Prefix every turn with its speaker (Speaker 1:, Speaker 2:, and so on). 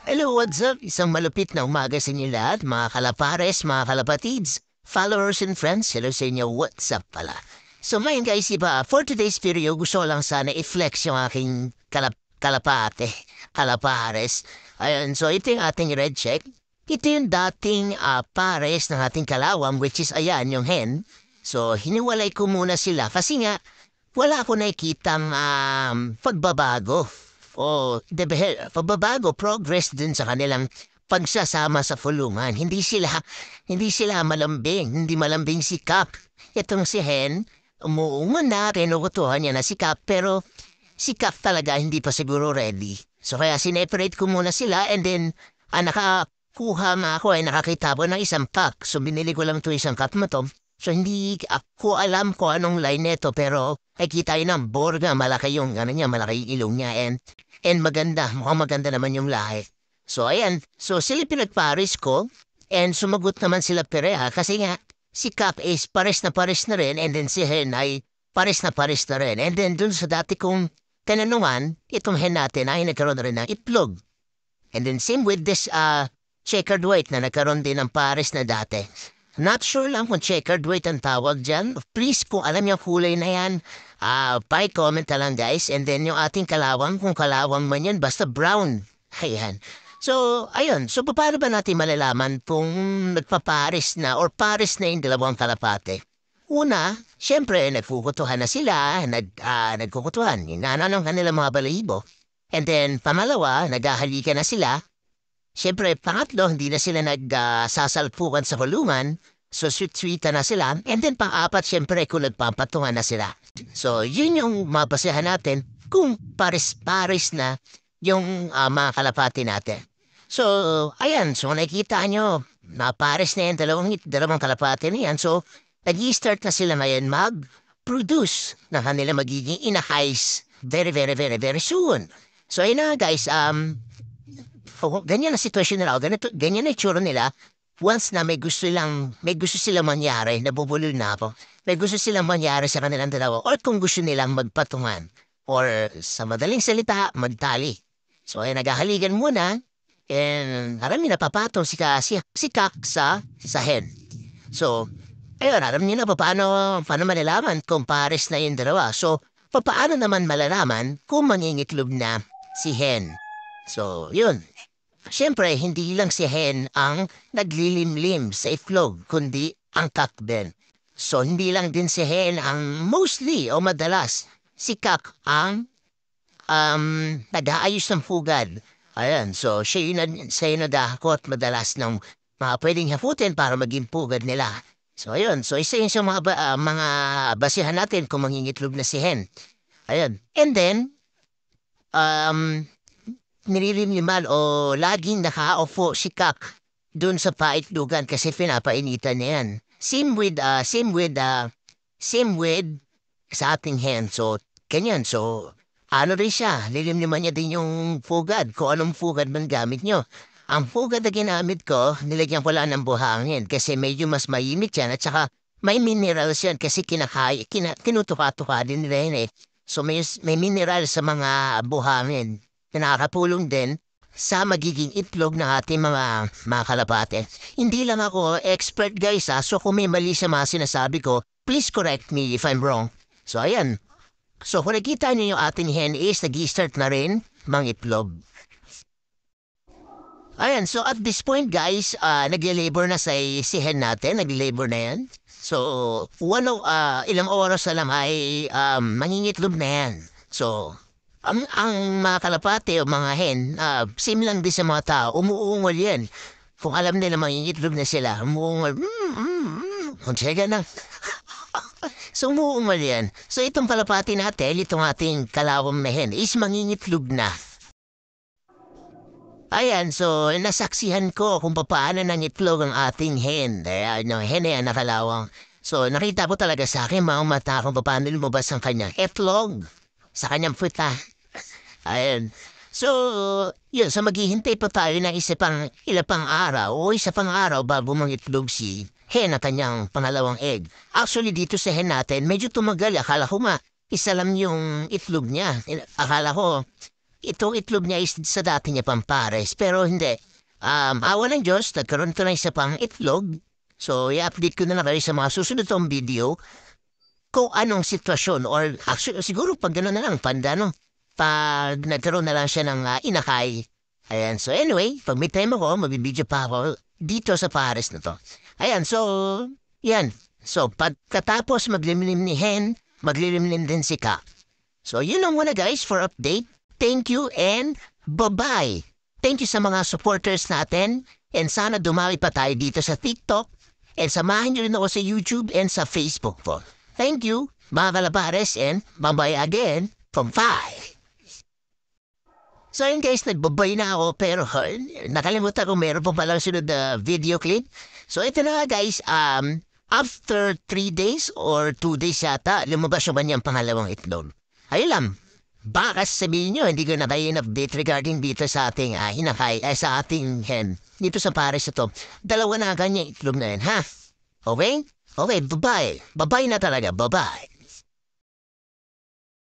Speaker 1: Hello, what's up? Isang malupit na umaga sa inyo lahat, mga kalapares, mga kalapatids, followers and friends. Hello sa inyo, what's up pala? So ngayon guys, for today's video, gusto ko lang sana i-flex yung aking kalapate, kalapares. Ayun, so ito yung ating red check. Ito yung dating pares ng ating kalawang, which is ayan, yung hen. So hiniwalay ko muna sila kasi nga, wala ako nakikitang pagbabago o pagbabago, progress din sa kanilang pagsasama sa fulungan. Hindi sila malambing, hindi malambing si Cap. Itong si Hen, umuungo na, tinukutuhan niya na si Cap, pero si Cap talaga hindi pa siguro ready. So kaya sineparate ko muna sila and then nakakuha nga ako ay nakakita ko ng isang pack. So binili ko lang to isang cup na to. So hindi ako alam ko anong line nito pero ay kita yun ng borga, malaki yung ano niya, malaki yung ilong niya and maganda, mukhang maganda naman yung lahi. So ayan, so sila pinagpares ko and sumagot naman sila pareha kasi nga si Cap is pares na rin and then si Hen ay pares na rin. And then dun sa dati kong tinanungan, itong hen natin ay nagkaroon na rin ng itlog. And then same with this checkered white na nagkaroon din ng pares na dati. Not sure lang kung checkered white ang tawag dyan. Please, kung alam niyo kulay na yan, pa-comment na lang guys. And then yung ating kalawang, kung kalawang man yan, basta brown. Ayan. So, ayun. So, paano ba natin malalaman kung nagpapares na or pares na yung dalawang kalapate? Una, syempre, nagkukutuhan na sila, nagkukutuhan. Yung ng kanilang mga balahibo. And then, pangalawa, naghahalikan na sila. Siyempre, pangatlo, hindi na sila nagsasalpukan sa kulungan. So, sweet-sweetan na sila. And then, pang-apat, siyempre, kung nagpapatungan na sila. So, yun yung mabasehan natin kung pares-pares na yung mga kalapati natin. So, ayan. So, nakikita nyo, na pares na yan, dalawang kalapati na yan. So, nag-i-start na sila ngayon mag-produce na kanila magiging inakais very, very, very, very soon. So, ayun na guys, ganyan na sitwasyon nila, ganyan na itsura nila. Once na may gusto silang mangyari, nabubulol na ako. May gusto silang mangyari sa kanilang dalawa or kung gusto nilang magpatungan or sa madaling salita, magtali. So ay naghahaligan muna and harami na papatong si Kak sa hen. So, ayun, alam niyo na paano malalaman kung pares na yung dalawa. So, paano naman malalaman kung mangingitlog na si hen? So, yun. Siyempre, hindi lang si Hen ang naglilimlim sa itlog, kundi ang Kak din. So, hindi lang din si Hen ang mostly o madalas si Kak ang nag-aayos ng fugad. Ayan, so siya yung nag-ahakot madalas ng mga pwedeng haputin para maging pugad nila. So, ayun. So, isa yun sa mga basihan natin kung mangingitlog na si Hen. Ayun. And then, nililimiman o laging nakaupo si Kak dun sa paitlugan kasi pinapainitan niya yan. Same with sa ating hen. So, ganyan. So, ano rin siya, lilimliman niya din yung fugad, kung anong fugad man gamit nyo. Ang fugad na ginamit ko, nilagyan ko lang ng buhangin kasi medyo mas mainit yan at saka may minerals yan kasi kinutuka-tuka din nila yan eh. So, may mineral sa mga buhangin na nakakatulong din sa magiging itlog ng ating mga kalapate. Hindi lang ako expert guys so kung may mali sa mga sinasabi ko, please correct me if I'm wrong. So ayan. So kung nakita niyo yung ating hen is nag-i-start na rin mga itlog. Ayan, so at this point guys, nag-labor na si hen natin, nag-labor na yan. So, ilang oras na lang ay mangingitlog na yan. So, ang mga kalapate o mga hen, same lang din sa mga tao, umuungol yan. Kung alam nila mangingitlog na sila, umuungol, kung siya na. So, umuungol yan. So, itong kalapate natin, itong ating kalawang na hen, is mangingitlog na. Ayan, so, nasaksihan ko kung paano nangitlog ang ating hen. Ayan, hen na yan, nakalawang. So, nakita ko talaga sa akin, mga mata kung paano lumabas ang kanyang itlog sa kanyang puta. Ayan. So, yun. So, maghihintay pa tayo ng isa pang araw bago mangitlog si hen na kanyang pangalawang egg. Actually, dito sa hen natin, medyo tumagal. Akala ko isa lang yung itlog niya. Akala ko, itong itlog niya is sa dati niya pang pares. Pero hindi. Awa ng Diyos, nagkaroon to ng isa pang itlog. So, i-update ko na lang kayo sa mga susunod tong video kung anong sitwasyon or actually, siguro pag gano'n na lang, pag nagkaroon na lang siya ng inakay. Ayan, so anyway, pag may time ako, mabibidyo pa ako dito sa pares na to. Ayan, so, yan. So, pagkatapos maglimlim ni Hen, maglilimlim din si Ka. So, yun lang muna guys for update. Thank you and bye-bye. Thank you sa mga supporters natin and sana dumami pa tayo dito sa TikTok and samahan nyo rin ako sa YouTube and sa Facebook po. Thank you, mga kalapares, and bye-bye again from 5. So yun guys, nagbabay na ako pero nakalimutan ko meron pa palang sunod na video clip. So ito na nga guys, after 3 days or 2 days yata, lumabas naman yung pangalawang itlog. Ayun lang, baka sabihin nyo, hindi ko na kayo in-update regarding dito sa ating sa ating hen. Dito sa pares ito, dalawa na kanya itlog na yun, ha? Okay? Okay, bye-bye. Bye-bye na talaga, bye-bye.